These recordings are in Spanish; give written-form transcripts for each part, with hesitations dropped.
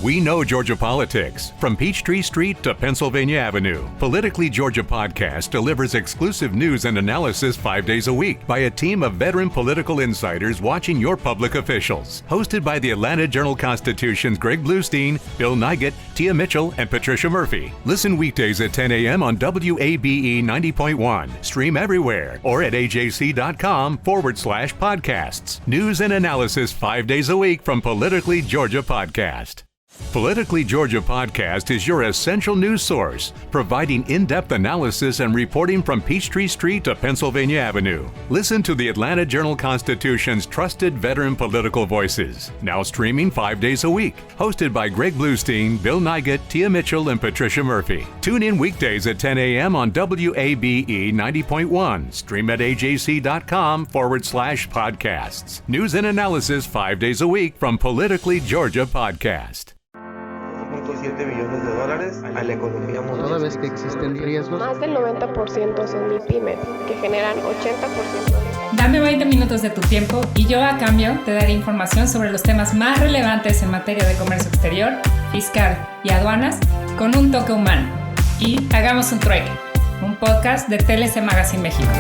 We know Georgia politics. From Peachtree Street to Pennsylvania Avenue, Politically Georgia Podcast delivers exclusive news and analysis 5 days a week by a team of veteran political insiders watching your public officials. Hosted by the Atlanta Journal-Constitution's Greg Bluestein, Bill Nigut, Tia Mitchell, and Patricia Murphy. Listen weekdays at 10 a.m. on WABE 90.1. Stream everywhere or at ajc.com/podcasts. News and analysis 5 days a week from Politically Georgia Podcast. Politically Georgia Podcast is your essential news source, providing in-depth analysis and reporting from Peachtree Street to Pennsylvania Avenue. Listen to the Atlanta Journal-Constitution's trusted veteran political voices, now streaming 5 days a week. Hosted by Greg Bluestein, Bill Nigut, Tia Mitchell, and Patricia Murphy. Tune in weekdays at 10 a.m. on WABE 90.1. Stream at ajc.com/podcasts. News and analysis 5 days a week from Politically Georgia Podcast. $7 millones a la economía mundial. Toda vez que existen riesgos. Más del 90% son MIPYME, que generan 80%. Dame 20 minutos de tu tiempo y yo a cambio te daré información sobre los temas más relevantes en materia de comercio exterior, fiscal y aduanas con un toque humano. Y hagamos un trueque, un podcast de TLC Magazine México.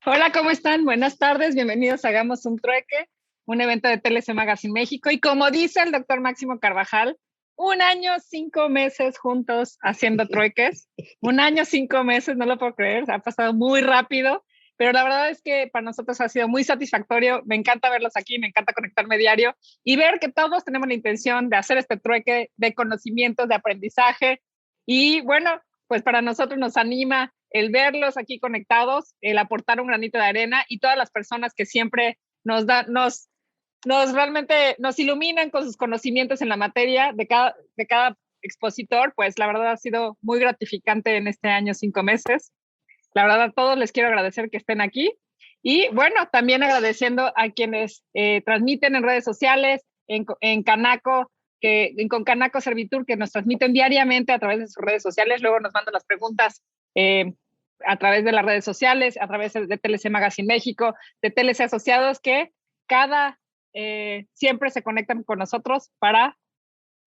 Hola, ¿cómo están? Buenas tardes, bienvenidos a Hagamos un trueque, un evento de TLC Magazine México. Y como dice el doctor Máximo Carvajal, 1 año, 5 meses juntos haciendo trueques. 1 año, 5 meses, no lo puedo creer, ha pasado muy rápido, pero la verdad es que para nosotros ha sido muy satisfactorio. Me encanta verlos aquí, me encanta conectarme diario y ver que todos tenemos la intención de hacer este trueque de conocimientos, de aprendizaje. Y bueno, pues para nosotros nos anima el verlos aquí conectados, el aportar un granito de arena y todas las personas que siempre realmente nos iluminan con sus conocimientos en la materia de cada expositor. Pues la verdad ha sido muy gratificante en este año, 5 meses. La verdad a todos les quiero agradecer que estén aquí y bueno, también agradeciendo a quienes transmiten en redes sociales, en Canaco, con Canaco Servitur, que nos transmiten diariamente a través de sus redes sociales. Luego nos mandan las preguntas a través de las redes sociales, a través de TLC Magazine México, de TLC Asociados, que siempre se conectan con nosotros para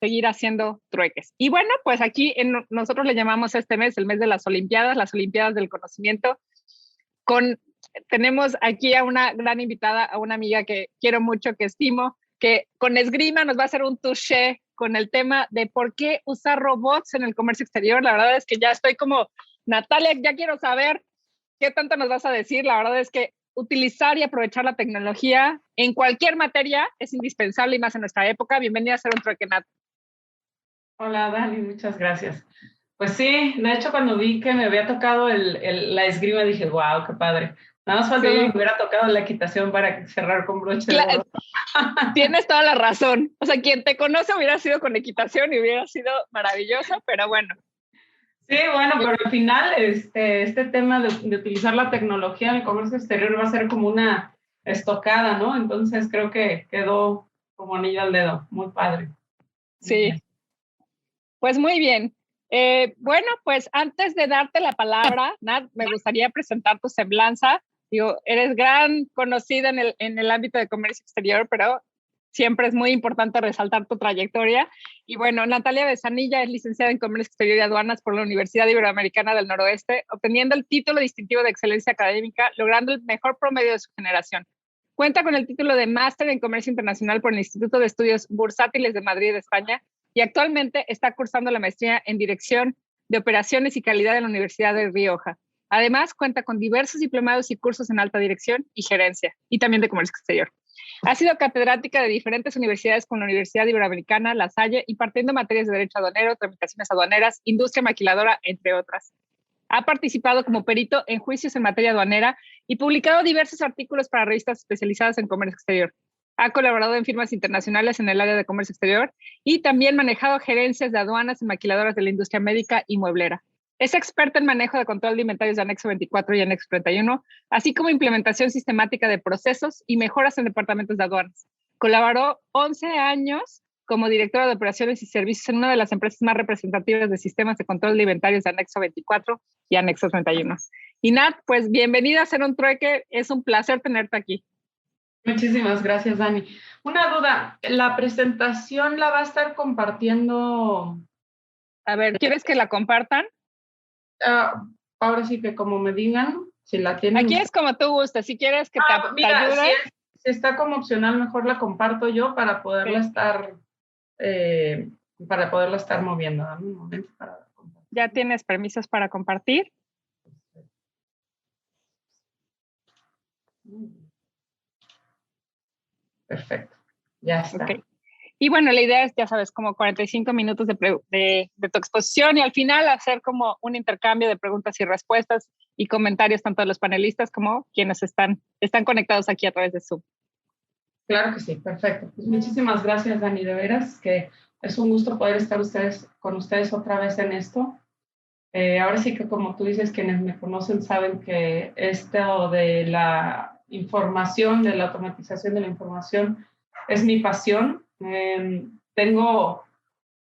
seguir haciendo trueques. Y bueno, pues aquí nosotros le llamamos este mes el mes de las Olimpiadas del conocimiento. Tenemos aquí a una gran invitada, a una amiga que quiero mucho, que estimo, que con esgrima nos va a hacer un touché con el tema de por qué usar robots en el comercio exterior. La verdad es que ya estoy como, Natalia, ya quiero saber qué tanto nos vas a decir. La verdad es que utilizar y aprovechar la tecnología en cualquier materia es indispensable y más en nuestra época. Bienvenida a hacer un trueque, Nat. Hola, Dani, muchas gracias. Pues sí, de hecho cuando vi que me había tocado la esgrima dije, wow, qué padre. Nada más falta que me hubiera tocado la equitación para cerrar con broche de oro. Tienes toda la razón. O sea, quien te conoce hubiera sido con equitación y hubiera sido maravilloso, pero bueno. Sí, bueno, pero al final este tema de utilizar la tecnología en el comercio exterior va a ser como una estocada, ¿no? Entonces creo que quedó como anillo al dedo. Muy padre. Sí. Pues muy bien. Bueno, pues antes de darte la palabra, Nat, me gustaría presentar tu semblanza. Digo, eres gran conocida en el ámbito de comercio exterior, pero siempre es muy importante resaltar tu trayectoria. Y bueno, Natalia Besanilla es licenciada en Comercio Exterior y Aduanas por la Universidad Iberoamericana del Noroeste, obteniendo el título distintivo de excelencia académica, logrando el mejor promedio de su generación. Cuenta con el título de máster en Comercio Internacional por el Instituto de Estudios Bursátiles de Madrid, España, y actualmente está cursando la maestría en Dirección de Operaciones y Calidad en la Universidad de Rioja. Además, cuenta con diversos diplomados y cursos en alta dirección y gerencia, y también de comercio exterior. Ha sido catedrática de diferentes universidades con la Universidad Iberoamericana, La Salle, impartiendo materias de derecho aduanero, tramitaciones aduaneras, industria maquiladora, entre otras. Ha participado como perito en juicios en materia aduanera y publicado diversos artículos para revistas especializadas en comercio exterior. Ha colaborado en firmas internacionales en el área de comercio exterior y también manejado gerencias de aduanas en maquiladoras de la industria médica y mueblera. Es experta en manejo de control de inventarios de anexo 24 y anexo 31, así como implementación sistemática de procesos y mejoras en departamentos de aduanas. Colaboró 11 años como directora de operaciones y servicios en una de las empresas más representativas de sistemas de control de inventarios de anexo 24 y anexo 31. Y Nat, pues bienvenida a hacer un trueque, es un placer tenerte aquí. Muchísimas gracias, Dani. Una duda, ¿la presentación la va a estar compartiendo? A ver, ¿quieres que la compartan? Ahora sí que como me digan, si la tienen. Aquí es como tú gustes, si quieres que te Mira, ayude. si está como opcional, mejor la comparto yo para poderla estar moviendo. Dame un momento para compartir. ¿Ya tienes permisos para compartir? Perfecto, ya está. Okay. Y bueno, la idea es, ya sabes, como 45 minutos de tu exposición y al final hacer como un intercambio de preguntas y respuestas y comentarios tanto de los panelistas como quienes están conectados aquí a través de Zoom. Claro que sí, perfecto. Pues muchísimas gracias, Dani, de veras, que es un gusto poder estar con ustedes otra vez en esto. Ahora sí que como tú dices, quienes me conocen saben que esto de la información, de la automatización de la información, es mi pasión. Tengo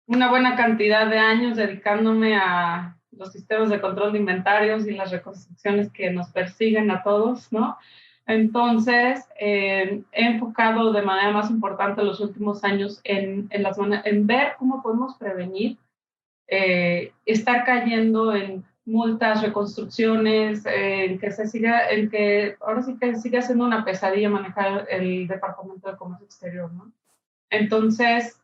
una buena cantidad de años dedicándome a los sistemas de control de inventarios y las reconstrucciones que nos persiguen a todos, ¿no? Entonces, he enfocado de manera más importante los últimos años en ver cómo podemos prevenir estar cayendo en multas, reconstrucciones, en que ahora sí que sigue siendo una pesadilla manejar el Departamento de Comercio Exterior, ¿no? Entonces,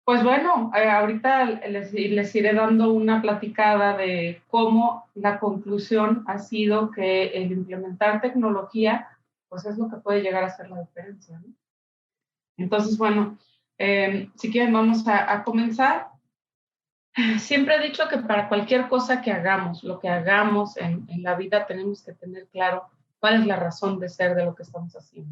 pues bueno, ahorita les iré dando una platicada de cómo la conclusión ha sido que el implementar tecnología, pues es lo que puede llegar a hacer la diferencia, ¿no? Entonces, bueno, si quieren vamos a comenzar. Siempre he dicho que para cualquier cosa que hagamos, lo que hagamos en la vida, tenemos que tener claro cuál es la razón de ser de lo que estamos haciendo.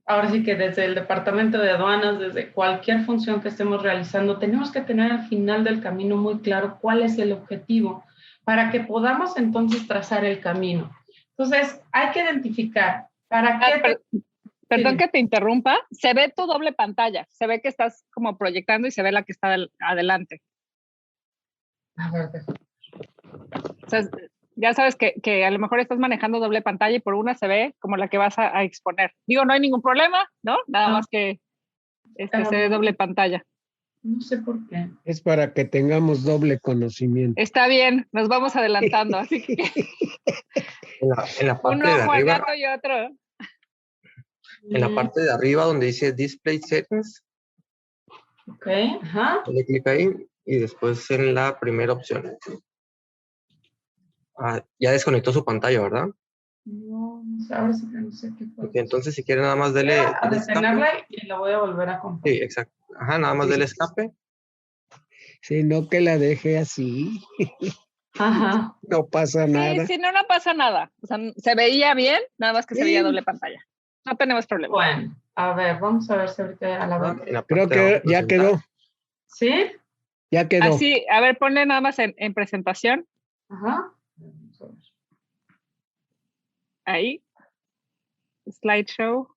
Ahora sí que desde el departamento de aduanas, desde cualquier función que estemos realizando, tenemos que tener al final del camino muy claro cuál es el objetivo para que podamos entonces trazar el camino. Entonces, hay que identificar para qué... Perdón que te interrumpa, se ve tu doble pantalla, se ve que estás como proyectando y se ve la que está adelante. A ver, o sea, ya sabes que a lo mejor estás manejando doble pantalla y por una se ve como la que vas a exponer. Digo, no hay ningún problema, ¿no? Nada más que se ve doble pantalla. No sé por qué. Es para que tengamos doble conocimiento. Está bien, nos vamos adelantando, así que en la parte uno de Juan arriba, Gato y otro. en la parte de arriba donde dice Display Settings, ok, ajá. le clic ahí y después en la primera opción. Ya desconectó su pantalla, ¿verdad? No, ahora sí que no sé qué fue. Okay, entonces si quiere nada más dele a detenerla y la voy a volver a comprar. Sí, exacto. Ajá, nada más dele escape. Sí, no que la deje así. Ajá. No pasa nada. Sí, no pasa nada. O sea, se veía bien, nada más que se veía doble pantalla. No tenemos problema. Bueno, a ver, vamos a ver si ahorita a la vez. Creo que ya quedó. ¿Sí? Ya quedó. Así, a ver, ponle nada más en presentación. Ajá. Ahí. Slideshow.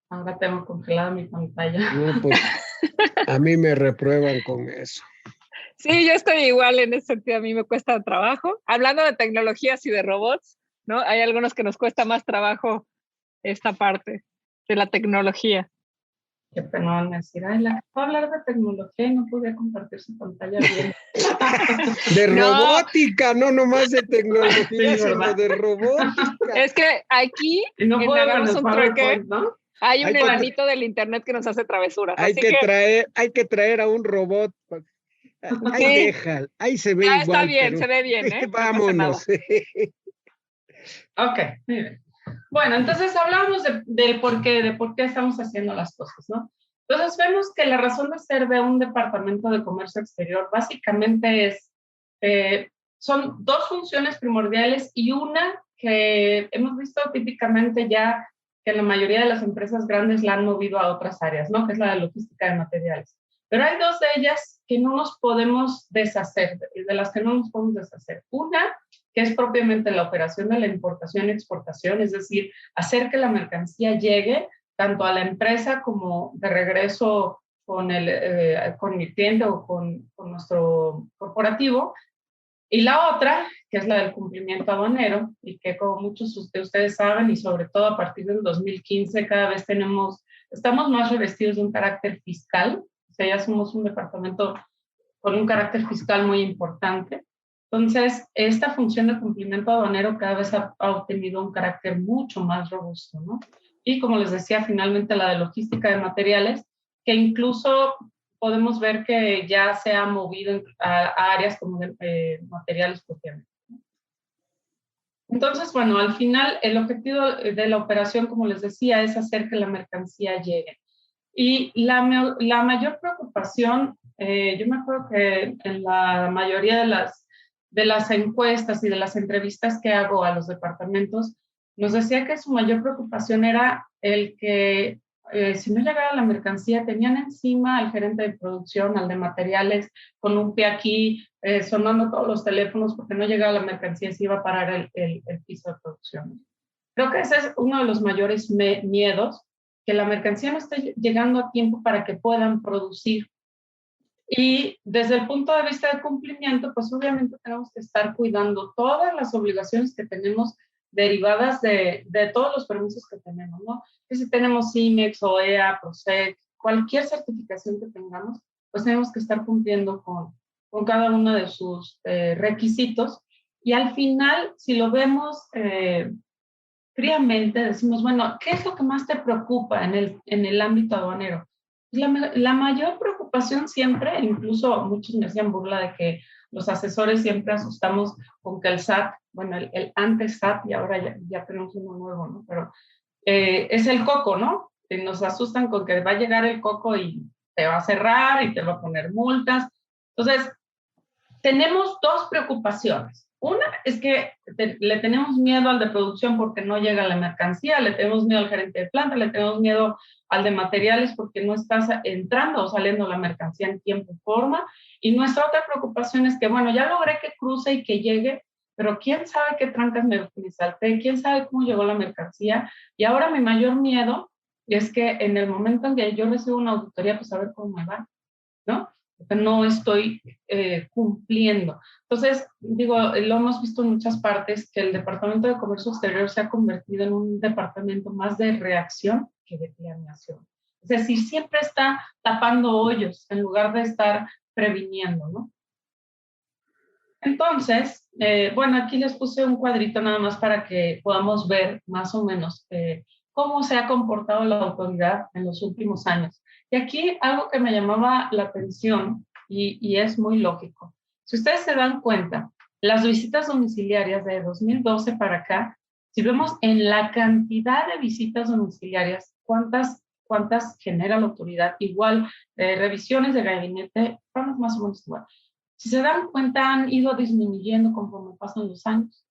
Ahora tengo congelada mi pantalla. No, pues, a mí me reprueban con eso. Sí, yo estoy igual en ese sentido, a mí me cuesta trabajo. Hablando de tecnologías y de robots, ¿no? Hay algunos que nos cuesta más trabajo esta parte de la tecnología. Qué pena decir, la que puedo hablar de tecnología y no podía compartir su pantalla bien. De robótica, no nomás de tecnología, Sí, sino de robótica. Es que aquí no puedo hagamos un trueque, ¿no? hay un enanito del internet que nos hace travesuras. Hay que traer a un robot. Ahí sí. Deja, ahí se ve ya igual. Está bien, pero... se ve bien, ¿eh? Vámonos. Ok, muy bien. Bueno, entonces hablamos de por qué estamos haciendo las cosas, ¿no? Entonces vemos que la razón de ser de un departamento de comercio exterior básicamente son dos funciones primordiales y una que hemos visto típicamente ya que la mayoría de las empresas grandes la han movido a otras áreas, ¿no? Que es la de logística de materiales. Pero hay dos de ellas que no nos podemos deshacer, de las que no nos podemos deshacer. Una, que es propiamente la operación de la importación y exportación, es decir, hacer que la mercancía llegue tanto a la empresa como de regreso con el cliente o con nuestro corporativo. Y la otra, que es la del cumplimiento aduanero, y que como muchos de ustedes saben, y sobre todo a partir del 2015, cada vez estamos más revestidos de un carácter fiscal, o sea, ya somos un departamento con un carácter fiscal muy importante. Entonces, esta función de cumplimiento aduanero cada vez ha obtenido un carácter mucho más robusto, ¿no? Y como les decía, finalmente la de logística de materiales, que incluso podemos ver que ya se ha movido a áreas como de materiales propiamente. Entonces, bueno, al final el objetivo de la operación, como les decía, es hacer que la mercancía llegue. Y la mayor preocupación, yo me acuerdo que en la mayoría de las encuestas y de las entrevistas que hago a los departamentos, nos decía que su mayor preocupación era el que si no llegaba la mercancía, tenían encima al gerente de producción, al de materiales, con un pie aquí, sonando todos los teléfonos porque no llegaba la mercancía y se iba a parar el piso de producción. Creo que ese es uno de los mayores miedos, que la mercancía no esté llegando a tiempo para que puedan producir. Y desde el punto de vista de cumplimiento, pues obviamente tenemos que estar cuidando todas las obligaciones que tenemos derivadas de todos los permisos que tenemos, ¿no? Que si tenemos IMEX, OEA, PROSEC, cualquier certificación que tengamos, pues tenemos que estar cumpliendo con cada uno de sus requisitos. Y al final, si lo vemos fríamente, decimos, bueno, ¿qué es lo que más te preocupa en el ámbito aduanero? La mayor preocupación siempre, incluso muchos me hacían burla de que los asesores siempre asustamos con que el SAT, bueno, el antes SAT y ahora ya tenemos uno nuevo, ¿no? Pero es el coco, ¿no? Nos asustan con que va a llegar el coco y te va a cerrar y te va a poner multas. Entonces, tenemos dos preocupaciones. Una es que le tenemos miedo al de producción porque no llega la mercancía, le tenemos miedo al gerente de planta, le tenemos miedo al de materiales porque no está entrando o saliendo la mercancía en tiempo y forma. Y nuestra otra preocupación es que, bueno, ya logré que cruce y que llegue, pero quién sabe qué trancas me salté, quién sabe cómo llegó la mercancía. Y ahora mi mayor miedo es que en el momento en que yo recibo una auditoría, pues a ver cómo me va, ¿no? Porque no estoy cumpliendo. Entonces, digo, lo hemos visto en muchas partes, que el Departamento de Comercio Exterior se ha convertido en un departamento más de reacción que de planeación. Es decir, siempre está tapando hoyos en lugar de estar previniendo, ¿no? Entonces, bueno, aquí les puse un cuadrito nada más para que podamos ver más o menos cómo se ha comportado la autoridad en los últimos años. Y aquí algo que me llamaba la atención y es muy lógico. Si ustedes se dan cuenta, las visitas domiciliarias de 2012 para acá, si vemos en la cantidad de visitas domiciliarias, ¿cuántas genera la autoridad? Igual, revisiones de gabinete, vamos más o menos igual. Si se dan cuenta, han ido disminuyendo conforme pasan los años.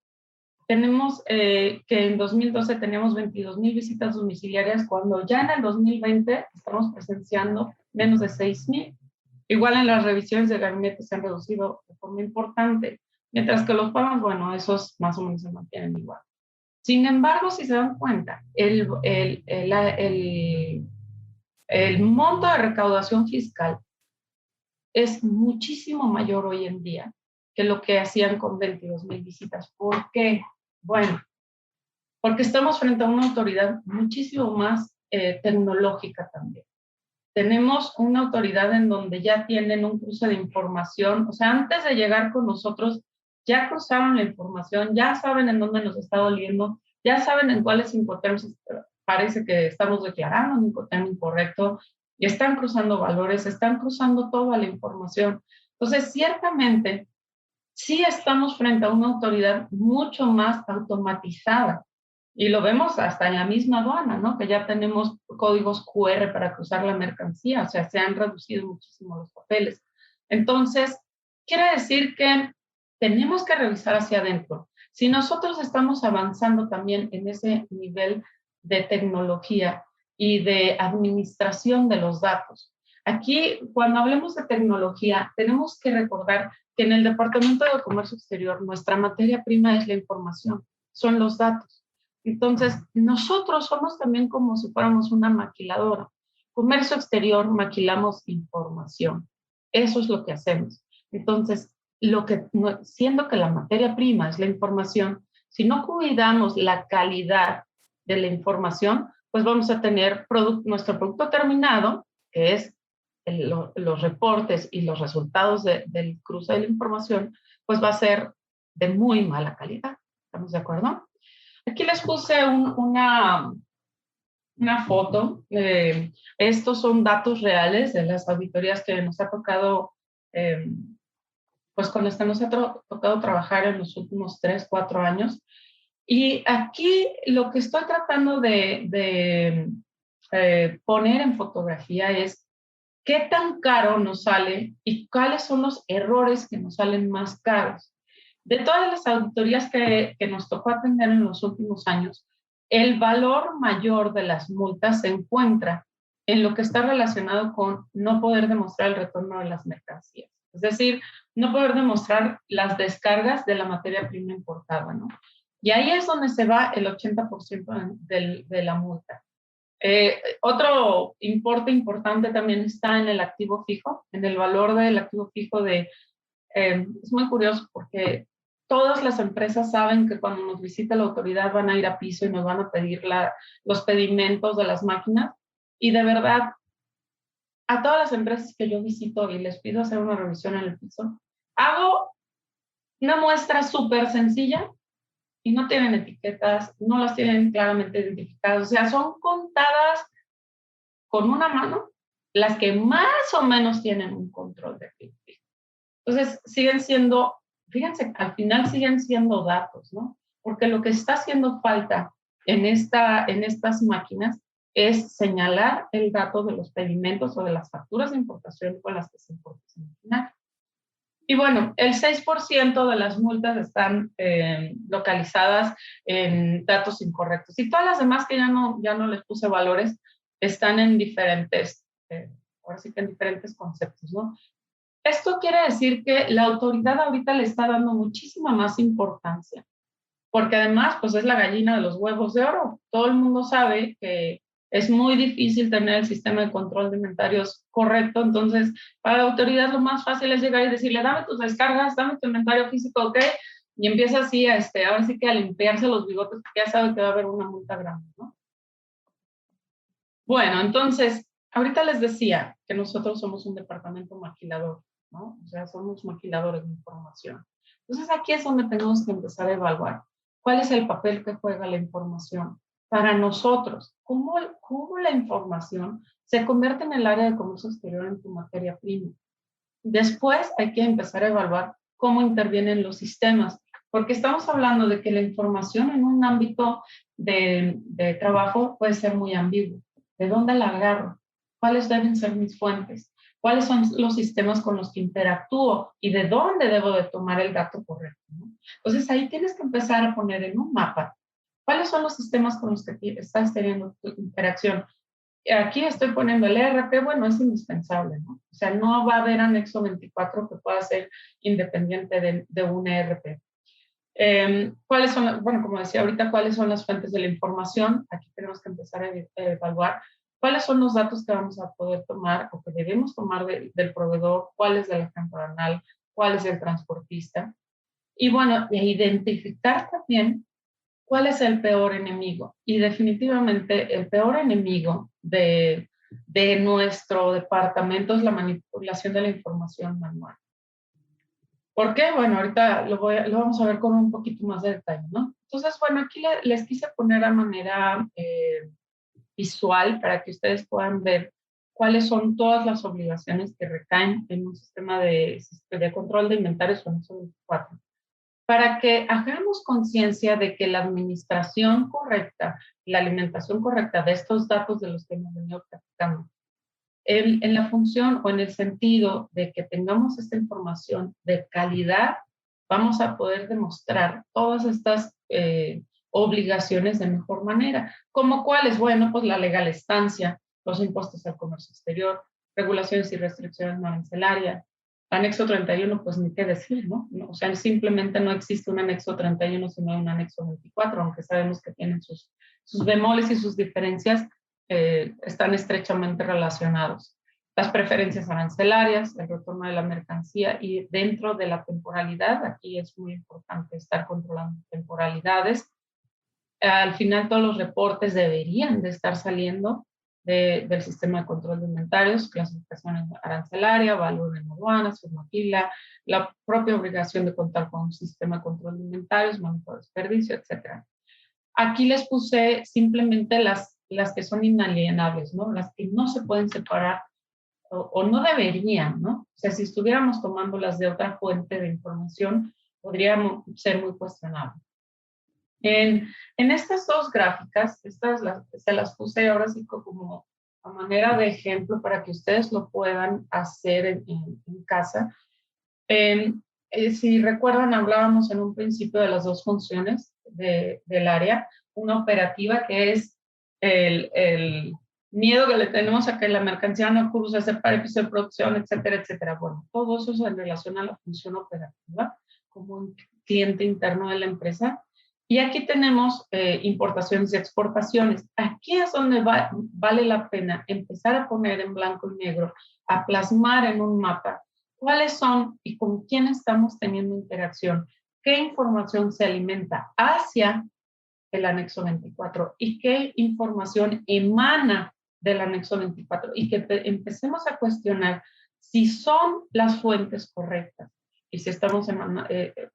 Tenemos que en 2012 teníamos 22,000 visitas domiciliarias, cuando ya en el 2020 estamos presenciando menos de 6,000. Igual en las revisiones de gabinete se han reducido de forma importante, mientras que los pagos, bueno, esos más o menos se mantienen igual. Sin embargo, si se dan cuenta, el monto de recaudación fiscal es muchísimo mayor hoy en día que lo que hacían con 22,000 visitas. ¿Por qué? Bueno, porque estamos frente a una autoridad muchísimo más tecnológica también. Tenemos una autoridad en donde ya tienen un cruce de información, o sea, antes de llegar con nosotros, ya cruzaron la información, ya saben en dónde nos está doliendo, ya saben en cuáles incoterms parece que estamos declarando un incoterm incorrecto, y están cruzando valores, están cruzando toda la información. Entonces, ciertamente, sí estamos frente a una autoridad mucho más automatizada. Y lo vemos hasta en la misma aduana, ¿no? Que ya tenemos códigos QR para cruzar la mercancía, o sea, se han reducido muchísimo los papeles. Entonces, quiere decir que tenemos que revisar hacia adentro. Si nosotros estamos avanzando también en ese nivel de tecnología y de administración de los datos. Aquí, cuando hablemos de tecnología, tenemos que recordar que en el Departamento de Comercio Exterior nuestra materia prima es la información, son los datos. Entonces, nosotros somos también como si fuéramos una maquiladora. comercio exterior maquilamos información. Eso es lo que hacemos. Entonces, siendo que la materia prima es la información, si no cuidamos la calidad de la información, pues vamos a tener nuestro producto terminado, que es los reportes y los resultados del cruce de la información, pues va a ser de muy mala calidad. ¿Estamos de acuerdo? Aquí les puse una foto. Estos son datos reales de las auditorías que nos ha tocado, pues con las que nos ha tocado trabajar en los últimos 3, 4 años. Y aquí lo que estoy tratando de poner en fotografía es qué tan caro nos sale y cuáles son los errores que nos salen más caros. De todas las auditorías que nos tocó atender en los últimos años, el valor mayor de las multas se encuentra en lo que está relacionado con no poder demostrar el retorno de las mercancías. Es decir, no poder demostrar las descargas de la materia prima importada, ¿no? Y ahí es donde se va el 80% de la multa. Otro importe importante también está en el activo fijo, en el valor del activo fijo es muy curioso porque todas las empresas saben que cuando nos visita la autoridad van a ir a piso y nos van a pedir los pedimentos de las máquinas. Y de verdad, a todas las empresas que yo visito y les pido hacer una revisión en el piso, hago una muestra súper sencilla y no tienen etiquetas, no las tienen claramente identificadas. O sea, son contadas con una mano las que más o menos tienen un control de activo fijo. Entonces, siguen siendo, fíjense, al final siguen siendo datos, ¿no? Porque lo que está haciendo falta en estas máquinas es señalar el dato de los pedimentos o de las facturas de importación con las que se importa esa maquinaria. Y bueno, el 6% de las multas están localizadas en datos incorrectos. Y todas las demás que ya no les puse valores están en diferentes, ahora sí que en diferentes conceptos, ¿no? Esto quiere decir que la autoridad ahorita le está dando muchísima más importancia, porque además, pues es la gallina de los huevos de oro. Todo el mundo sabe que es muy difícil tener el sistema de control de inventarios correcto, entonces para la autoridad lo más fácil es llegar y decirle, dame tus descargas, dame tu inventario físico, ¿ok? Y empieza así, ahora sí que a limpiarse los bigotes, porque ya sabe que va a haber una multa grande, ¿no? Bueno, entonces, ahorita les decía que nosotros somos un departamento maquilador, ¿no? O sea, somos maquiladores de información. Entonces, aquí es donde tenemos que empezar a evaluar cuál es el papel que juega la información para nosotros, cómo la información se convierte en el área de comercio exterior en tu materia prima. Después hay que empezar a evaluar cómo intervienen los sistemas, porque estamos hablando de que la información en un ámbito de trabajo puede ser muy ambiguo. ¿De dónde la agarro? ¿Cuáles deben ser mis fuentes? ¿Cuáles son los sistemas con los que interactúo? ¿Y de dónde debo de tomar el dato correcto, ¿no? Entonces ahí tienes que empezar a poner en un mapa cuáles son los sistemas con los que estás teniendo tu interacción. Aquí estoy poniendo el ERP, bueno, es indispensable, ¿no? O sea, no va a haber anexo 24 que pueda ser independiente de un ERP. ¿Cuáles son, bueno, como decía ahorita, cuáles son las fuentes de la información? Aquí tenemos que empezar a evaluar cuáles son los datos que vamos a poder tomar o que debemos tomar del proveedor, cuáles de la temporal, cuáles del transportista. Y bueno, identificar también cuál es el peor enemigo. Y definitivamente el peor enemigo de nuestro departamento es la manipulación de la información manual. ¿Por qué? Bueno, ahorita lo vamos a ver con un poquito más de detalle, ¿no? Entonces, bueno, aquí les quise poner a manera visual para que ustedes puedan ver cuáles son todas las obligaciones que recaen en un sistema de control de inventarios o anexo 24. Para que hagamos conciencia de que la administración correcta, la alimentación correcta de estos datos de los que hemos venido platicando, en la función o en el sentido de que tengamos esta información de calidad, vamos a poder demostrar todas estas obligaciones de mejor manera. ¿Cómo cuáles? Bueno, pues la legal estancia, los impuestos al comercio exterior, regulaciones y restricciones no arancelarias, anexo 31, pues ni qué decir, ¿no? O sea, simplemente no existe un anexo 31, sino un anexo 24, aunque sabemos que tienen sus bemoles y sus diferencias. están estrechamente relacionados. Las preferencias arancelarias, el retorno de la mercancía y dentro de la temporalidad, aquí es muy importante estar controlando temporalidades. Al final todos los reportes deberían de estar saliendo del sistema de control de inventarios, clasificación arancelaria, valor en aduanas, firmafila, la propia obligación de contar con un sistema de control de inventarios, manejo de desperdicio, etc. Aquí les puse simplemente las que son inalienables, ¿no? Las que no se pueden separar o no deberían, ¿no? O sea, si estuviéramos tomando las de otra fuente de información, podrían ser muy cuestionables. En estas dos gráficas, se las puse ahora sí como a manera de ejemplo para que ustedes lo puedan hacer en casa. Si recuerdan, hablábamos en un principio de las dos funciones del área. Una operativa que es el miedo que le tenemos a que la mercancía no cruce, separe piso de producción, etcétera, etcétera. Bueno, todo eso se relaciona a la función operativa como un cliente interno de la empresa. Y aquí tenemos importaciones y exportaciones. Aquí es donde vale la pena empezar a poner en blanco y negro, a plasmar en un mapa cuáles son y con quién estamos teniendo interacción, qué información se alimenta hacia el anexo 24 y qué información emana del anexo 24 y que empecemos a cuestionar si son las fuentes correctas. Y si estamos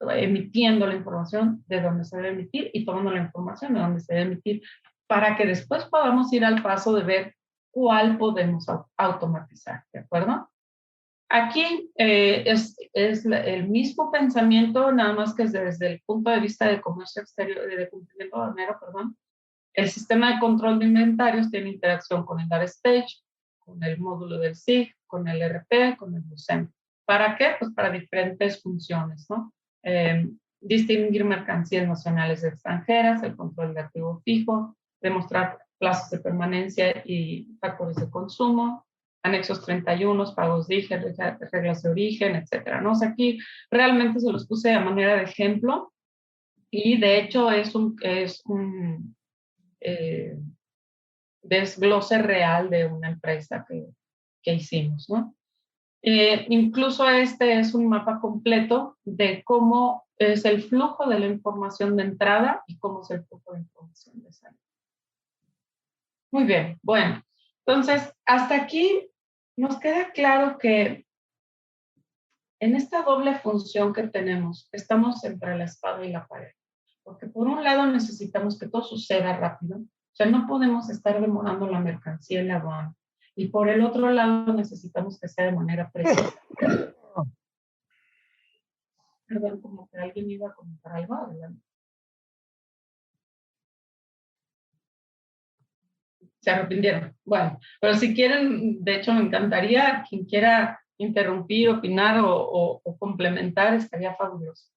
emitiendo la información de donde se debe emitir y tomando la información de donde se debe emitir para que después podamos ir al paso de ver cuál podemos automatizar, ¿de acuerdo? Aquí es el mismo pensamiento, nada más que desde el punto de vista de comercio exterior, de cumplimiento aduanero, perdón. El sistema de control de inventarios tiene interacción con el DataStage, con el módulo del SIG, con el RP, con el USEM. ¿Para qué? Pues para diferentes funciones, ¿no? Distinguir mercancías nacionales de extranjeras, el control de activo fijo, demostrar plazos de permanencia y factores de consumo, anexos 31, pagos de origen, reglas de origen, etcétera, ¿no? O sea, aquí realmente se los puse a manera de ejemplo y de hecho es un desglose real de una empresa que hicimos, ¿no? Incluso este es un mapa completo de cómo es el flujo de la información de entrada y cómo es el flujo de información de salida. Muy bien, bueno, entonces hasta aquí nos queda claro que en esta doble función que tenemos estamos entre la espada y la pared, porque por un lado necesitamos que todo suceda rápido, o sea, no podemos estar demorando la mercancía en la aduana. Y por el otro lado necesitamos que sea de manera precisa. Perdón, como que alguien iba a comentar algo. Adelante. Se arrepintieron. Bueno, pero si quieren, de hecho me encantaría, quien quiera interrumpir, opinar o complementar, estaría fabuloso.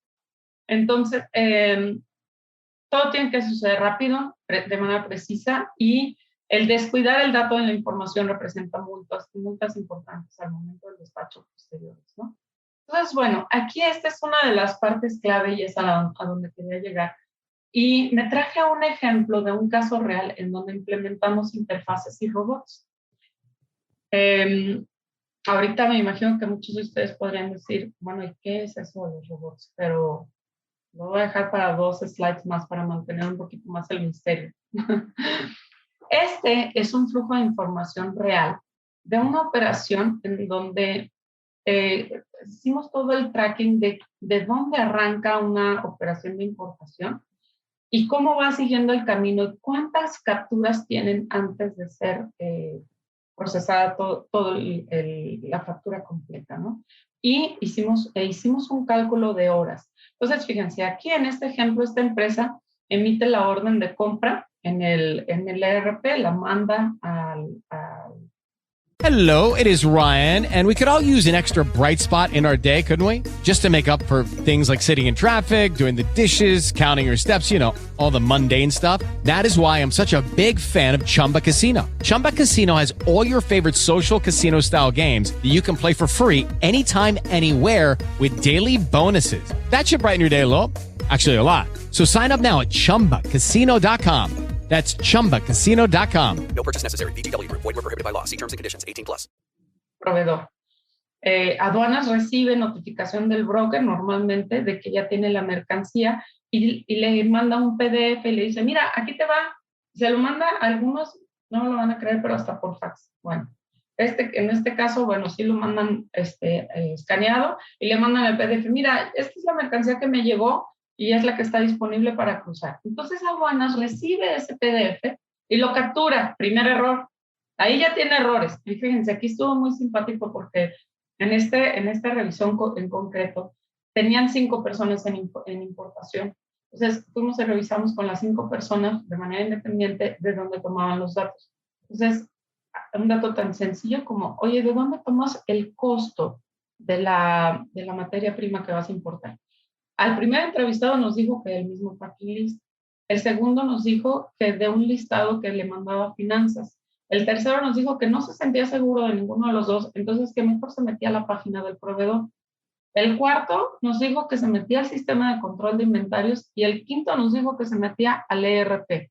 Entonces, todo tiene que suceder rápido, de manera precisa y el descuidar el dato en la información representa multas importantes al momento del despacho posteriores, ¿no? Entonces, bueno, aquí esta es una de las partes clave y es a donde quería llegar. Y me traje un ejemplo de un caso real en donde implementamos interfaces y robots. Ahorita me imagino que muchos de ustedes podrían decir, bueno, ¿y qué es eso de los robots? Pero lo voy a dejar para 2 slides más para mantener un poquito más el misterio. Este es un flujo de información real de una operación en donde hicimos todo el tracking de dónde arranca una operación de importación y cómo va siguiendo el camino y cuántas capturas tienen antes de ser procesada toda la factura completa, ¿no? Y hicimos un cálculo de horas. Entonces, fíjense, aquí en este ejemplo, esta empresa emite la orden de compra en el ERP, la manda al Hello, it is Ryan, and we could all use an extra bright spot in our day, couldn't we? Just to make up for things like sitting in traffic, doing the dishes, counting your steps, you know, all the mundane stuff. That is why I'm such a big fan of Chumba Casino. Chumba Casino has all your favorite social casino-style games that you can play for free anytime, anywhere with daily bonuses. That should brighten your day a little. Actually, a lot. So sign up now at ChumbaCasino.com. That's chumbacasino.com. No purchase necessary. VGW Group. Void where prohibited by law. See terms and conditions. 18+. Proveedor. Aduanas recibe notificación del broker normalmente de que ya tiene la mercancía y le manda un PDF y le dice, mira, aquí te va. Se lo manda a algunos, no me lo van a creer, pero hasta por fax. Bueno, en este caso, bueno, sí lo mandan escaneado y le mandan el PDF. Mira, esta es la mercancía que me llegó y es la que está disponible para cruzar. Entonces, Aduanas recibe ese PDF y lo captura. Primer error. Ahí ya tiene errores. Y fíjense, aquí estuvo muy simpático porque en esta revisión en concreto tenían 5 personas en importación. Entonces, fuimos y revisamos con las 5 personas de manera independiente de dónde tomaban los datos. Entonces, un dato tan sencillo como, oye, ¿de dónde tomas el costo de la materia prima que vas a importar? Al primer entrevistado nos dijo que del mismo packing list. El segundo nos dijo que de un listado que le mandaba finanzas. El tercero nos dijo que no se sentía seguro de ninguno de los dos, entonces que mejor se metía a la página del proveedor. El cuarto nos dijo que se metía al sistema de control de inventarios y el quinto nos dijo que se metía al ERP.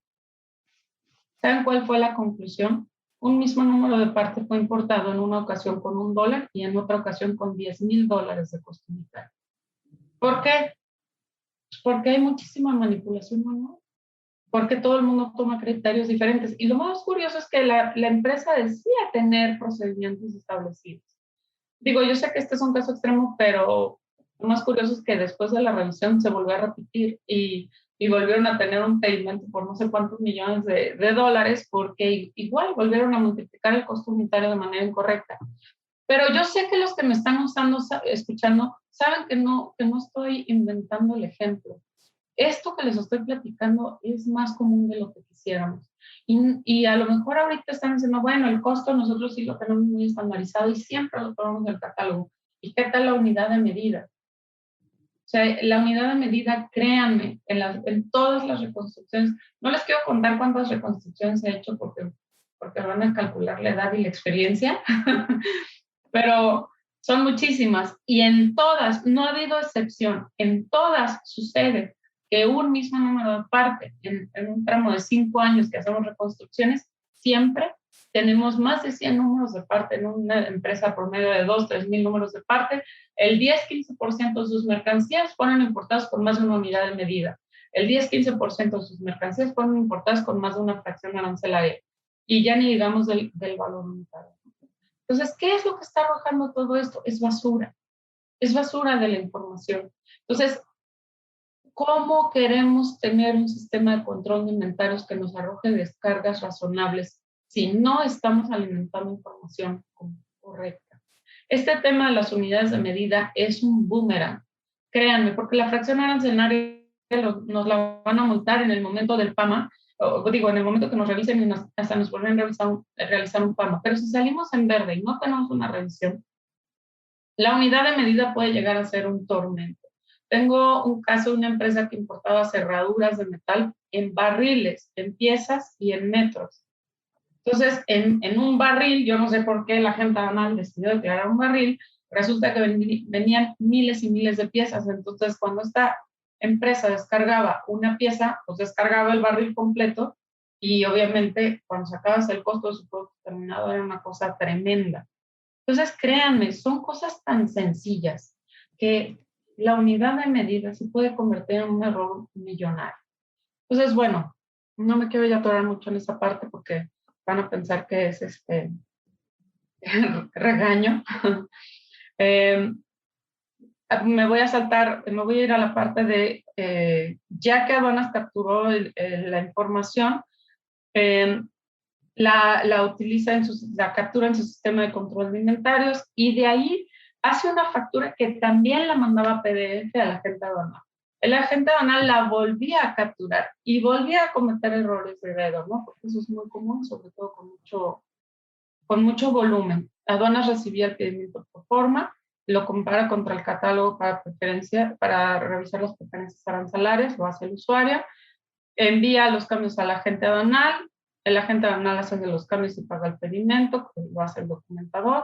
¿Saben cuál fue la conclusión? Un mismo número de parte fue importado en una ocasión con $1 y en otra ocasión con $10,000 de costo unitario. ¿Por qué? Pues porque hay muchísima manipulación manual. Porque todo el mundo toma criterios diferentes. Y lo más curioso es que la empresa decía tener procedimientos establecidos. Digo, yo sé que este es un caso extremo, pero lo más curioso es que después de la revisión se volvió a repetir y volvieron a tener un pedimento por no sé cuántos millones de dólares porque igual volvieron a multiplicar el costo unitario de manera incorrecta. Pero yo sé que los que me están escuchando saben que no estoy inventando el ejemplo. Esto que les estoy platicando es más común de lo que quisiéramos. Y a lo mejor ahorita están diciendo, bueno, el costo nosotros sí lo tenemos muy estandarizado y siempre lo ponemos en el catálogo. ¿Y qué tal la unidad de medida? O sea, la unidad de medida, créanme, en todas las reconstrucciones, no les quiero contar cuántas reconstrucciones he hecho porque van a calcular la edad y la experiencia, pero son muchísimas. Y en todas, no ha habido excepción, en todas sucede que un mismo número de parte, en un tramo de 5 años que hacemos reconstrucciones, siempre tenemos más de 100 números de parte en una empresa por medio de 2-3 mil números de parte. El 10-15% de sus mercancías fueron importadas con más de una unidad de medida. El 10-15% de sus mercancías fueron importadas con más de una fracción arancelaria. Y ya ni digamos del valor unitario. Entonces, ¿qué es lo que está arrojando todo esto? Es basura. Es basura de la información. Entonces, ¿cómo queremos tener un sistema de control de inventarios que nos arroje descargas razonables si no estamos alimentando información correcta? Este tema de las unidades de medida es un boomerang, créanme, porque la fracción arancelaria nos la van a multar en el momento del PAMA, en el momento que nos revisen y hasta nos vuelven a realizar un PAMA. Pero si salimos en verde y no tenemos una revisión, la unidad de medida puede llegar a ser un tormento. Tengo un caso de una empresa que importaba cerraduras de metal en barriles, en piezas y en metros. Entonces, en un barril, yo no sé por qué la gente aduanal decidió declarar un barril, resulta que venían miles y miles de piezas. Entonces, cuando esta empresa descargaba una pieza, pues descargaba el barril completo y obviamente cuando sacabas el costo de su producto terminado era una cosa tremenda. Entonces, créanme, son cosas tan sencillas que la unidad de medida se puede convertir en un error millonario. Entonces, bueno, no me quiero ya atorar mucho en esa parte porque van a pensar que es regaño. Me voy a ir a la parte de, ya que aduanas capturó la información, la utiliza la captura en su sistema de control de inventarios y de ahí hace una factura que también la mandaba PDF al agente aduanal. El agente aduanal la volvía a capturar y volvía a cometer errores de dedo, ¿no? Porque eso es muy común, sobre todo con mucho volumen. Aduanas recibía el pedimento por forma, lo compara contra el catálogo para revisar las preferencias arancelarias, lo hace el usuario, envía los cambios al agente aduanal, el agente aduanal hace los cambios y paga el pedimento, que lo hace el documentador.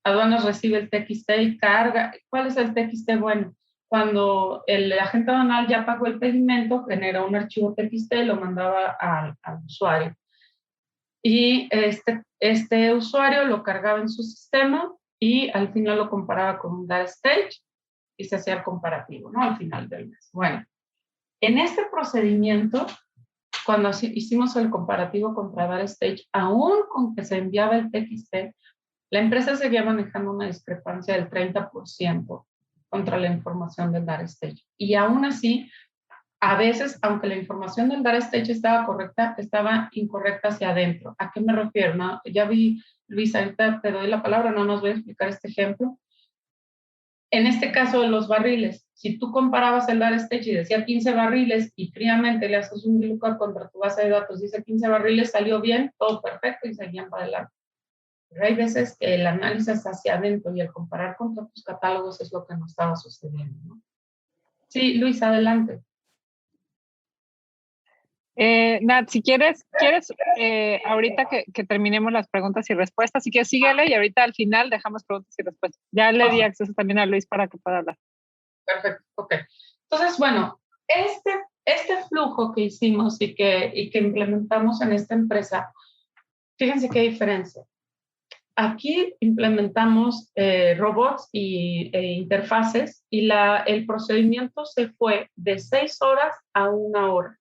Aduanas recibe el TXT y carga. ¿Cuál es el TXT? Bueno, cuando el agente aduanal ya pagó el pedimento, genera un archivo TXT y lo mandaba al usuario. Y este usuario lo cargaba en su sistema y al final lo comparaba con un data stage y se hacía el comparativo, ¿no? Al final del mes. Bueno, en este procedimiento, cuando hicimos el comparativo contra data stage, aún con que se enviaba el TXT, la empresa seguía manejando una discrepancia del 30% contra la información del data stage. Y aún así, a veces, aunque la información del data stage estaba correcta, estaba incorrecta hacia adentro. ¿A qué me refiero? No, ya vi, Luis, ahorita te doy la palabra, no nos voy a explicar este ejemplo. En este caso de los barriles, si tú comparabas el data stage y decía 15 barriles y fríamente le haces un lookup contra tu base de datos, dice 15 barriles, salió bien, todo perfecto y seguían para adelante. Pero hay veces que el análisis hacia adentro y el comparar contra tus catálogos es lo que no estaba sucediendo, ¿no? Sí, Luis, adelante. Nat, si quieres ahorita que terminemos las preguntas y respuestas, si quieres síguele y ahorita al final dejamos preguntas y respuestas. Ya le di acceso también a Luis para que pueda hablar. Perfecto, ok. Entonces, bueno, este flujo que hicimos y que implementamos en esta empresa, fíjense qué diferencia. Aquí implementamos robots e interfaces y el procedimiento se fue de 6 horas a 1 hora.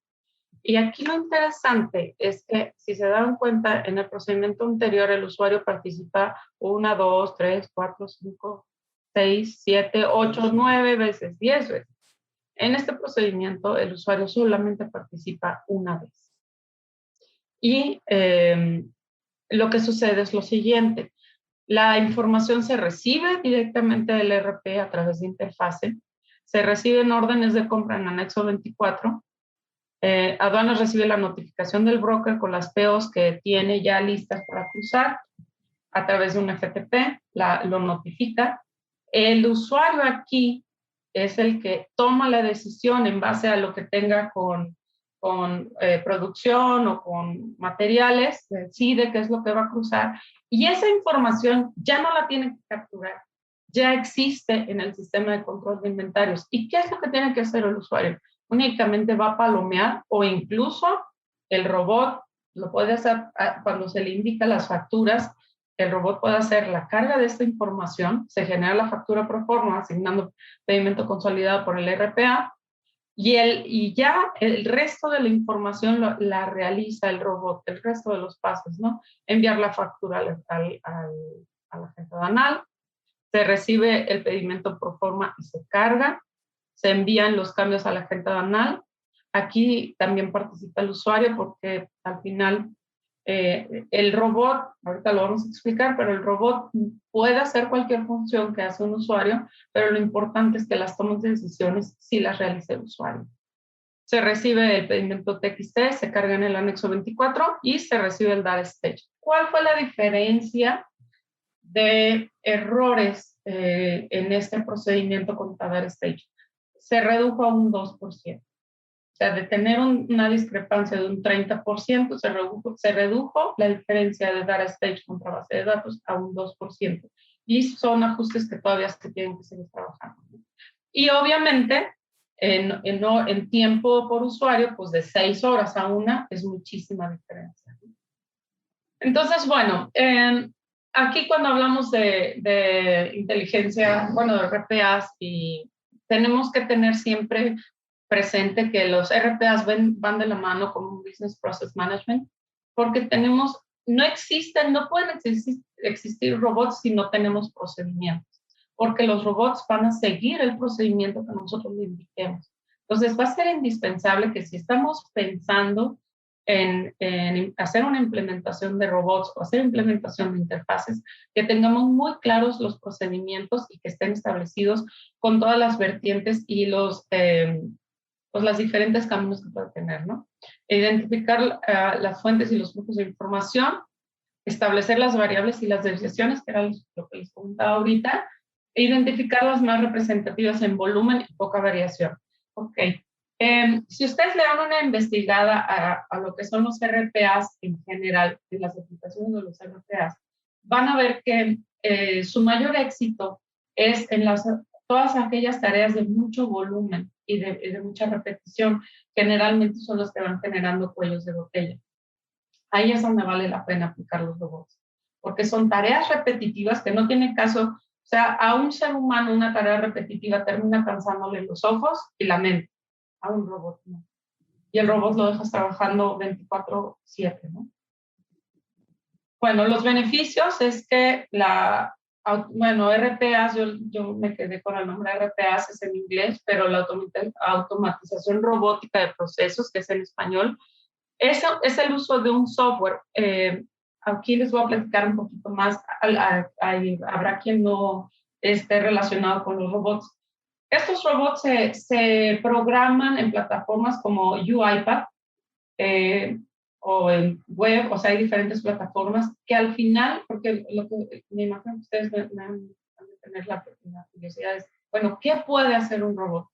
Y aquí lo interesante es que, si se dan cuenta, en el procedimiento anterior el usuario participa 1, 2, 3, 4, 5, 6, 7, 8, 9 veces, 10 veces. En este procedimiento el usuario solamente participa una vez. Y lo que sucede es lo siguiente. La información se recibe directamente del ERP a través de interfase. Se reciben órdenes de compra en anexo 24. Aduanas recibe la notificación del broker con las POs que tiene ya listas para cruzar a través de un FTP, lo notifica. El usuario aquí es el que toma la decisión en base a lo que tenga con producción o con materiales, decide qué es lo que va a cruzar y esa información ya no la tiene que capturar, ya existe en el sistema de control de inventarios. ¿Y qué es lo que tiene que hacer el usuario? Únicamente va a palomear o incluso el robot lo puede hacer cuando se le indica las facturas. El robot puede hacer la carga de esta información, se genera la factura pro forma asignando pedimento consolidado por el RPA y ya el resto de la información la realiza el robot, el resto de los pasos, ¿no? Enviar la factura al agente aduanal, se recibe el pedimento pro forma y se carga, se envían los cambios a la agente aduanal. Aquí también participa el usuario porque al final el robot, ahorita lo vamos a explicar, pero el robot puede hacer cualquier función que hace un usuario, pero lo importante es que las tomas de decisiones sí las realice el usuario. Se recibe el pedimento TXT, se carga en el anexo 24 y se recibe el data stage. ¿Cuál fue la diferencia de errores en este procedimiento con data stage? Se redujo a un 2%. O sea, de tener una discrepancia de un 30%, se redujo la diferencia de data stage contra base de datos a un 2%. Y son ajustes que todavía se tienen que seguir trabajando. Y obviamente, en tiempo por usuario, pues de 6 horas a 1 es muchísima diferencia. Entonces, bueno, aquí cuando hablamos de inteligencia, bueno, de RPAs, y tenemos que tener siempre presente que los RPAs van de la mano con un Business Process Management, porque no pueden existir robots si no tenemos procedimientos, porque los robots van a seguir el procedimiento que nosotros le indiquemos. Entonces va a ser indispensable que si estamos pensando en hacer una implementación de robots o hacer implementación de interfaces, que tengamos muy claros los procedimientos y que estén establecidos con todas las vertientes y las diferentes caminos que puede tener, ¿no? Identificar las fuentes y los flujos de información, establecer las variables y las desviaciones, que era lo que les comentaba ahorita, e identificar las más representativas en volumen y poca variación. Ok. Si ustedes le dan una investigada a lo que son los RPAs en general, en las aplicaciones de los RPAs, van a ver que su mayor éxito es en todas aquellas tareas de mucho volumen y de mucha repetición, generalmente son las que van generando cuellos de botella. Ahí es donde vale la pena aplicar los robots, porque son tareas repetitivas que no tienen caso. O sea, a un ser humano una tarea repetitiva termina cansándole los ojos y la mente. A un robot no. Y el robot lo dejas trabajando 24/7, ¿no? Bueno, los beneficios es que RPAs, yo me quedé con el nombre RPAs, es en inglés, pero la automatización robótica de procesos, que es en español, eso es el uso de un software. Aquí les voy a platicar un poquito más. Habrá quien no esté relacionado con los robots. Estos robots se programan en plataformas como UiPath o en web, o sea, hay diferentes plataformas que al final, porque lo que me imagino que ustedes van a tener la curiosidad es, bueno, ¿qué puede hacer un robot?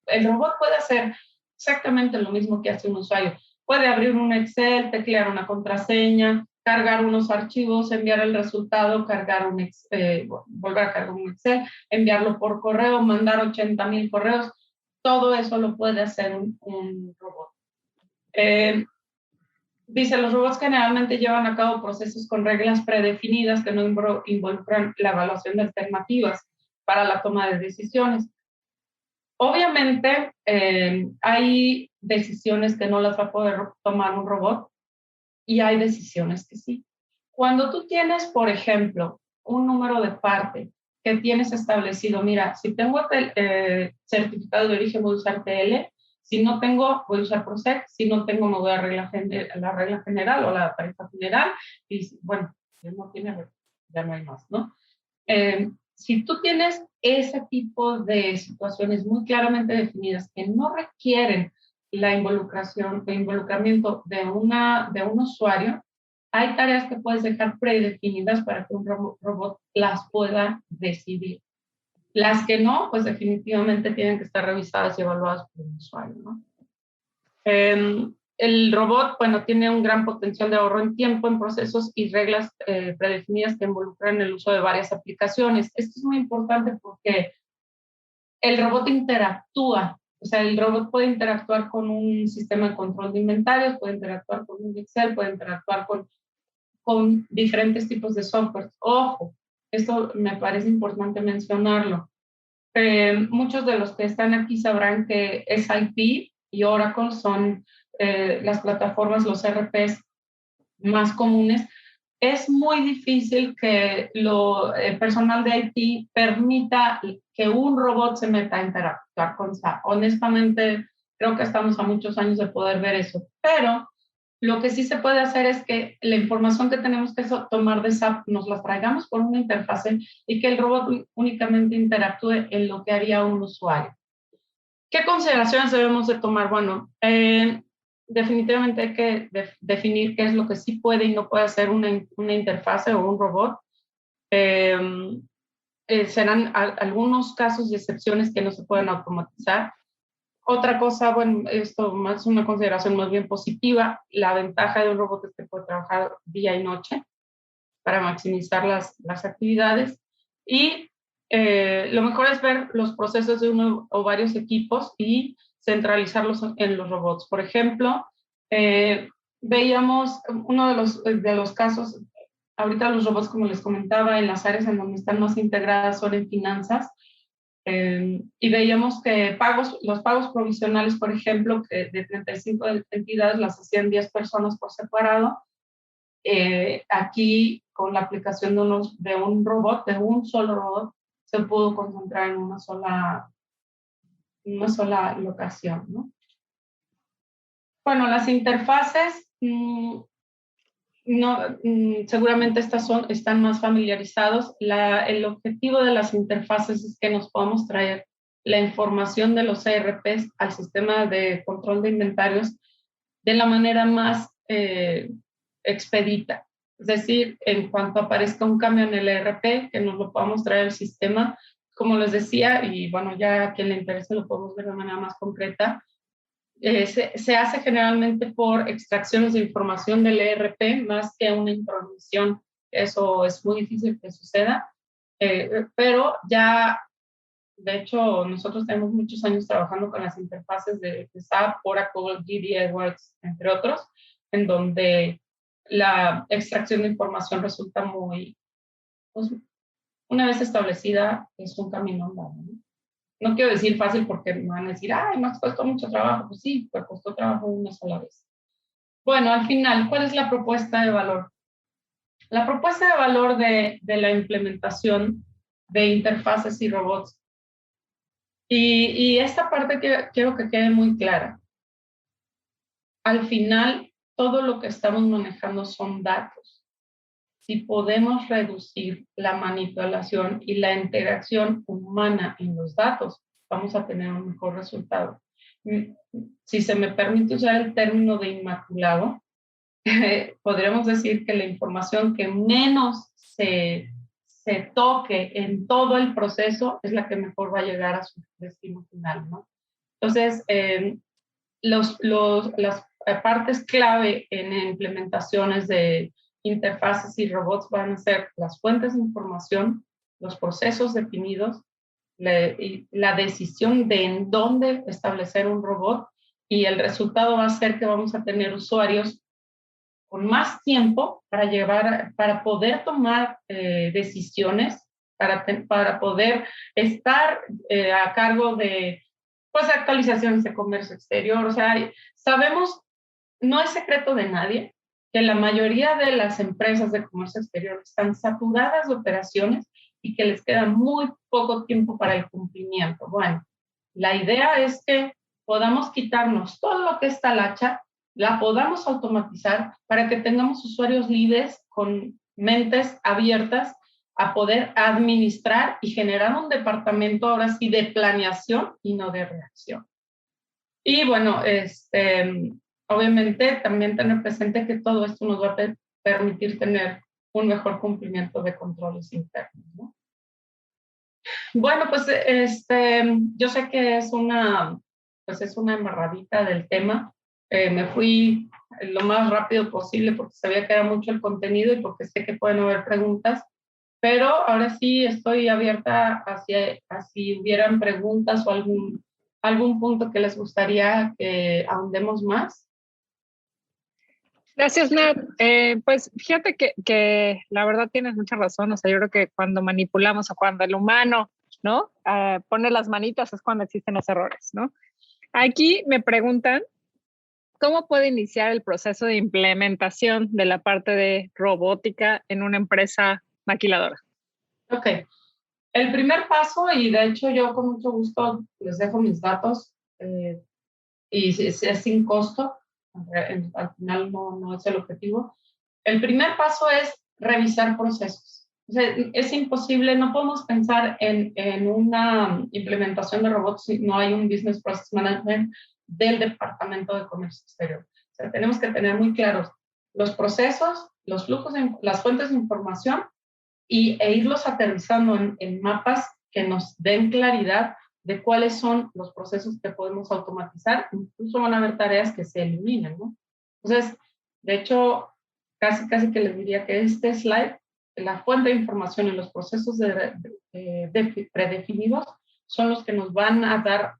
El robot puede hacer exactamente lo mismo que hace un usuario. Puede abrir un Excel, teclear una contraseña, cargar unos archivos, enviar el resultado, volver a cargar un Excel, enviarlo por correo, mandar 80,000 correos. Todo eso lo puede hacer un robot. Dice, los robots generalmente llevan a cabo procesos con reglas predefinidas que no involucran la evaluación de alternativas para la toma de decisiones. Obviamente, hay decisiones que no las va a poder tomar un robot y hay decisiones que sí. Cuando tú tienes, por ejemplo, un número de parte que tienes establecido, mira, si tengo certificado de origen voy a usar TL, si no tengo voy a usar PROSEC, si no tengo me voy a la regla general o la tarifa general y bueno, ya no hay más, ¿no? Si tú tienes ese tipo de situaciones muy claramente definidas que no requieren el involucramiento de un usuario, hay tareas que puedes dejar predefinidas para que un robot las pueda decidir. Las que no, pues definitivamente tienen que estar revisadas y evaluadas por un usuario, ¿no? El robot, bueno, tiene un gran potencial de ahorro en tiempo, en procesos y reglas predefinidas que involucran el uso de varias aplicaciones. Esto es muy importante porque el robot interactúa. O sea, el robot puede interactuar con un sistema de control de inventarios, puede interactuar con un Excel, puede interactuar con diferentes tipos de software. Ojo, esto me parece importante mencionarlo. Muchos de los que están aquí sabrán que SAP y Oracle son las plataformas, los ERPs más comunes. Es muy difícil que el personal de IT permita que un robot se meta a interactuar con SAP. Honestamente, creo que estamos a muchos años de poder ver eso. Pero lo que sí se puede hacer es que la información que tenemos que tomar de SAP nos la traigamos por una interfase y que el robot únicamente interactúe en lo que haría un usuario. ¿Qué consideraciones debemos de tomar? Bueno, definitivamente hay que definir qué es lo que sí puede y no puede hacer una interfase o un robot. Serán algunos casos y excepciones que no se pueden automatizar. Otra cosa, bueno, esto más una consideración más bien positiva, la ventaja de un robot es que puede trabajar día y noche para maximizar las actividades y lo mejor es ver los procesos de uno o varios equipos y centralizarlos en los robots. Por ejemplo, veíamos uno de los casos, ahorita los robots, como les comentaba, en las áreas en donde están más integradas son en finanzas, y veíamos que los pagos provisionales, por ejemplo, que de 35 entidades las hacían 10 personas por separado. Aquí, con la aplicación de un solo robot, se pudo concentrar en una sola locación, ¿no? Bueno, las interfaces, seguramente están más familiarizados. El objetivo de las interfaces es que nos podamos traer la información de los ERPs al sistema de control de inventarios de la manera más expedita. Es decir, en cuanto aparezca un cambio en el ERP, que nos lo podamos traer al sistema, como les decía, y bueno, ya a quien le interese lo podemos ver de manera más concreta. Se hace generalmente por extracciones de información del ERP más que una intromisión. Eso es muy difícil que suceda, pero ya De hecho, nosotros tenemos muchos años trabajando con las interfaces de SAP, Oracle, GD Edwards, entre otros, en donde la extracción de información resulta muy, pues, una vez establecida, es un camino andado, ¿no? No quiero decir fácil porque me van a decir, ay, me costó mucho trabajo. Pues sí, pues costó trabajo una sola vez. Bueno, al final, ¿cuál es la propuesta de valor? La propuesta de valor de la implementación de interfaces y robots. Y esta parte que quiero que quede muy clara. Al final, todo lo que estamos manejando son datos. Si podemos reducir la manipulación y la interacción humana en los datos, vamos a tener un mejor resultado. Si se me permite usar el término de inmaculado, podríamos decir que la información que menos se toque en todo el proceso es la que mejor va a llegar a su destino final, ¿no? Entonces, las partes clave en implementaciones de interfaces y robots van a ser las fuentes de información, los procesos definidos, la decisión de en dónde establecer un robot, y el resultado va a ser que vamos a tener usuarios con más tiempo para poder tomar decisiones, para poder estar a cargo de, pues, actualizaciones de comercio exterior. O sea, sabemos, no es secreto de nadie, que la mayoría de las empresas de comercio exterior están saturadas de operaciones y que les queda muy poco tiempo para el cumplimiento. Bueno, la idea es que podamos quitarnos todo lo que es talacha, la podamos automatizar para que tengamos usuarios libres con mentes abiertas a poder administrar y generar un departamento ahora sí de planeación y no de reacción. Y bueno, obviamente también tener presente que todo esto nos va a permitir tener un mejor cumplimiento de controles internos, ¿no? Bueno, pues yo sé que es una embarradita del tema. Me fui lo más rápido posible porque sabía que era mucho el contenido y porque sé que pueden haber preguntas, pero ahora sí estoy abierta a si hubieran preguntas o algún punto que les gustaría que ahondemos más. Gracias, Nat. Pues fíjate que la verdad tienes mucha razón. O sea, yo creo que cuando manipulamos o cuando el humano, ¿no? Pone las manitas es cuando existen los errores, ¿no? Aquí me preguntan, ¿cómo puede iniciar el proceso de implementación de la parte de robótica en una empresa maquiladora? Ok. El primer paso, y de hecho yo con mucho gusto les dejo mis datos, y es sin costo, al final no es el objetivo. El primer paso es revisar procesos. O sea, es imposible, no podemos pensar en una implementación de robots si no hay un Business Process Management del Departamento de Comercio Exterior. O sea, tenemos que tener muy claros los procesos, los flujos, las fuentes de información e irlos aterrizando en mapas que nos den claridad de cuáles son los procesos que podemos automatizar. Incluso van a haber tareas que se eliminen, ¿no? Entonces, de hecho, casi que les diría que este slide, la fuente de información en los procesos predefinidos son los que nos van a dar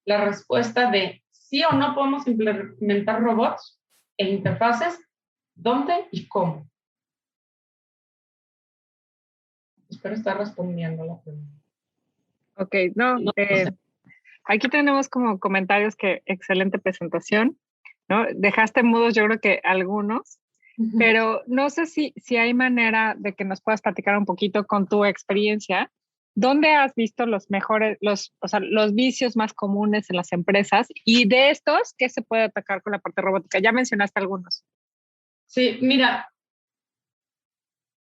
la respuesta de sí o no podemos implementar robots e interfaces, dónde y cómo. Espero estar respondiendo la pregunta. Ok, aquí tenemos como comentarios que excelente presentación, ¿no? Dejaste mudos yo creo que algunos, pero no sé si hay manera de que nos puedas platicar un poquito con tu experiencia. ¿Dónde has visto los vicios más comunes en las empresas? Y de estos, ¿qué se puede atacar con la parte robótica? Ya mencionaste algunos. Sí, mira,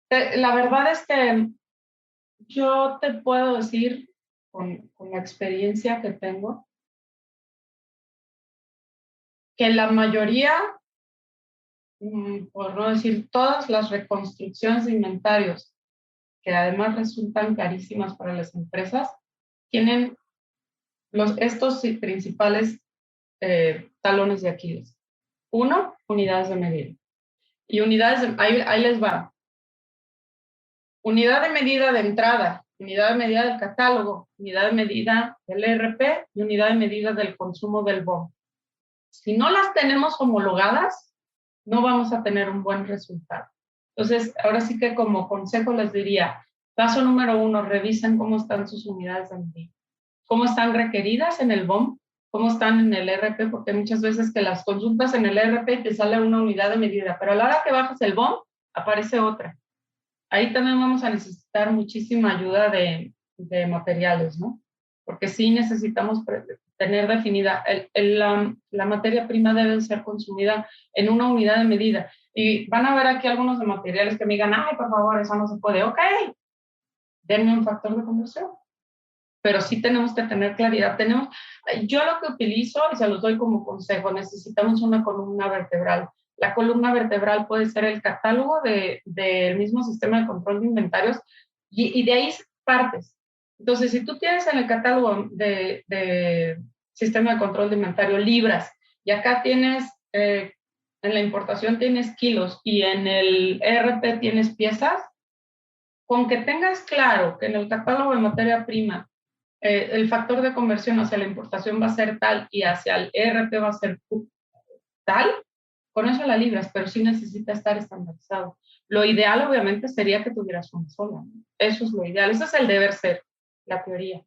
la verdad es que yo te puedo decir con la experiencia que tengo que la mayoría, por no decir todas las reconstrucciones de inventarios, que además resultan carísimas para las empresas, tienen estos principales talones de Aquiles. Uno, unidades de medida. Y ahí les va. Unidad de medida de entrada unidad de medida del catálogo, unidad de medida del ERP y unidad de medida del consumo del BOM. Si no las tenemos homologadas, no vamos a tener un buen resultado. Entonces, ahora sí que como consejo les diría, paso número 1, revisen cómo están sus unidades de medida, cómo están requeridas en el BOM, cómo están en el ERP, porque muchas veces que las consultas en el ERP te sale una unidad de medida, pero a la hora que bajas el BOM, aparece otra. Ahí también vamos a necesitar muchísima ayuda de materiales, ¿no? Porque sí necesitamos tener definida, la materia prima debe ser consumida en una unidad de medida. Y van a ver aquí algunos de materiales que me digan, ay, por favor, eso no se puede. Ok, denme un factor de conversión. Pero sí tenemos que tener claridad. Yo lo que utilizo, y se los doy como consejo, necesitamos una columna vertebral. La columna vertebral puede ser el catálogo del mismo sistema de control de inventarios y de ahí partes. Entonces, si tú tienes en el catálogo de sistema de control de inventario libras y acá tienes, en la importación tienes kilos y en el ERP tienes piezas, con que tengas claro que en el catálogo de materia prima el factor de conversión hacia la importación va a ser tal y hacia el ERP va a ser tal, con eso la libras, pero sí necesita estar estandarizado. Lo ideal, obviamente, sería que tuvieras una sola, ¿no? Eso es lo ideal, eso es el deber ser, la teoría.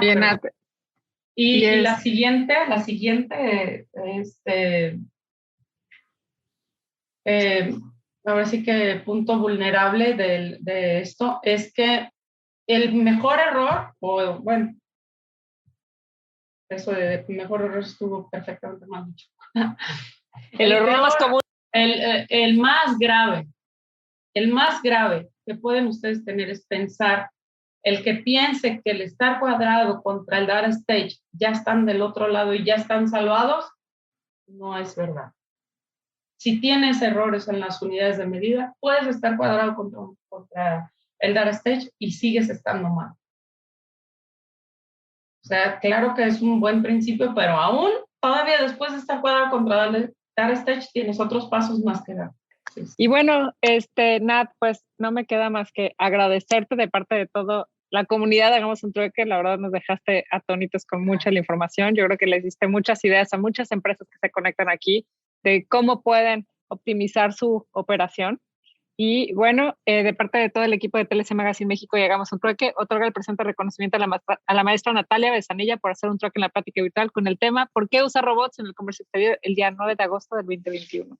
Bien, y la siguiente, ahora sí que punto vulnerable de esto es que el mejor error, o bueno, eso de mejor error estuvo perfectamente mal dicho. El error más común. El más grave que pueden ustedes tener es pensar, el que piense que el estar cuadrado contra el data stage ya están del otro lado y ya están salvados, no es verdad. Si tienes errores en las unidades de medida, puedes estar cuadrado contra el data stage y sigues estando mal. O sea, claro que es un buen principio, pero aún todavía después de estar cuadrado contra el data stage tienes otros pasos más que dar. Sí. Y bueno, Nat, pues no me queda más que agradecerte de parte de todo la comunidad de Hagamos un Trueque. La verdad nos dejaste atónitos con mucha la información. Yo creo que les diste muchas ideas a muchas empresas que se conectan aquí de cómo pueden optimizar su operación. Y bueno, de parte de todo el equipo de TLC Magazine México y Hagamos un Trueque, otorga el presente reconocimiento a la maestra Natalia Besanilla por hacer un trueque en la plática virtual con el tema ¿Por qué usar robots en el comercio exterior? El día 9 de agosto del 2021.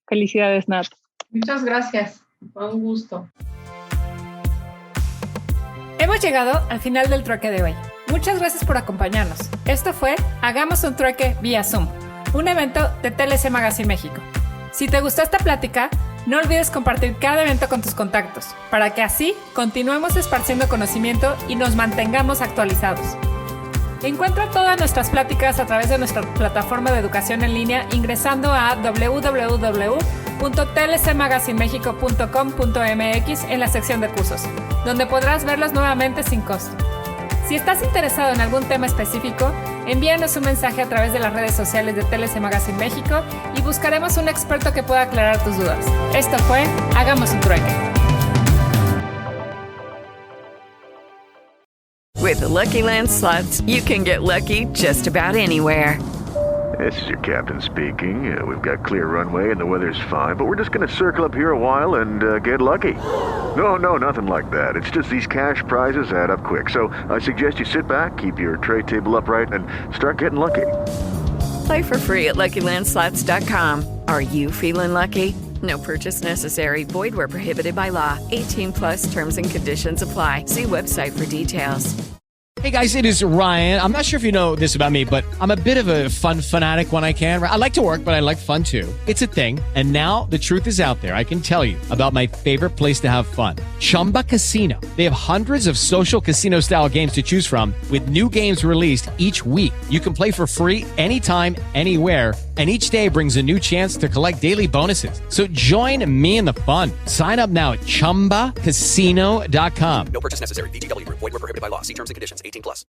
Felicidades, Nat. Muchas gracias. Fue un gusto. Hemos llegado al final del trueque de hoy. Muchas gracias por acompañarnos. Esto fue Hagamos un Trueque vía Zoom, un evento de TLC Magazine México. Si te gustó esta plática, no olvides compartir cada evento con tus contactos, para que así continuemos esparciendo conocimiento y nos mantengamos actualizados. Encuentra todas nuestras pláticas a través de nuestra plataforma de educación en línea ingresando a www.tlcmagazinemexico.com.mx en la sección de cursos, donde podrás verlos nuevamente sin costo. Si estás interesado en algún tema específico, envíanos un mensaje a través de las redes sociales de TLC Magazine México y buscaremos un experto que pueda aclarar tus dudas. Esto fue Hagamos un Trueque. With the Lucky Land Slots, you can get lucky just about anywhere. This is your captain speaking. We've got clear runway and the weather's fine, but we're just going to circle up here a while and get lucky. No, nothing like that. It's just these cash prizes add up quick. So I suggest you sit back, keep your tray table upright, and start getting lucky. Play for free at LuckyLandSlots.com. Are you feeling lucky? No purchase necessary. Void where prohibited by law. 18 plus terms and conditions apply. See website for details. Hey guys, it is Ryan. I'm not sure if you know this about me, but I'm a bit of a fun fanatic when I can. I like to work, but I like fun too. It's a thing. And now the truth is out there. I can tell you about my favorite place to have fun. Chumba Casino. They have hundreds of social casino style games to choose from with new games released each week. You can play for free anytime, anywhere. And each day brings a new chance to collect daily bonuses. So join me in the fun. Sign up now at ChumbaCasino.com. No purchase necessary. VGW Group. Void where prohibited by law. See terms and conditions. 18 plus.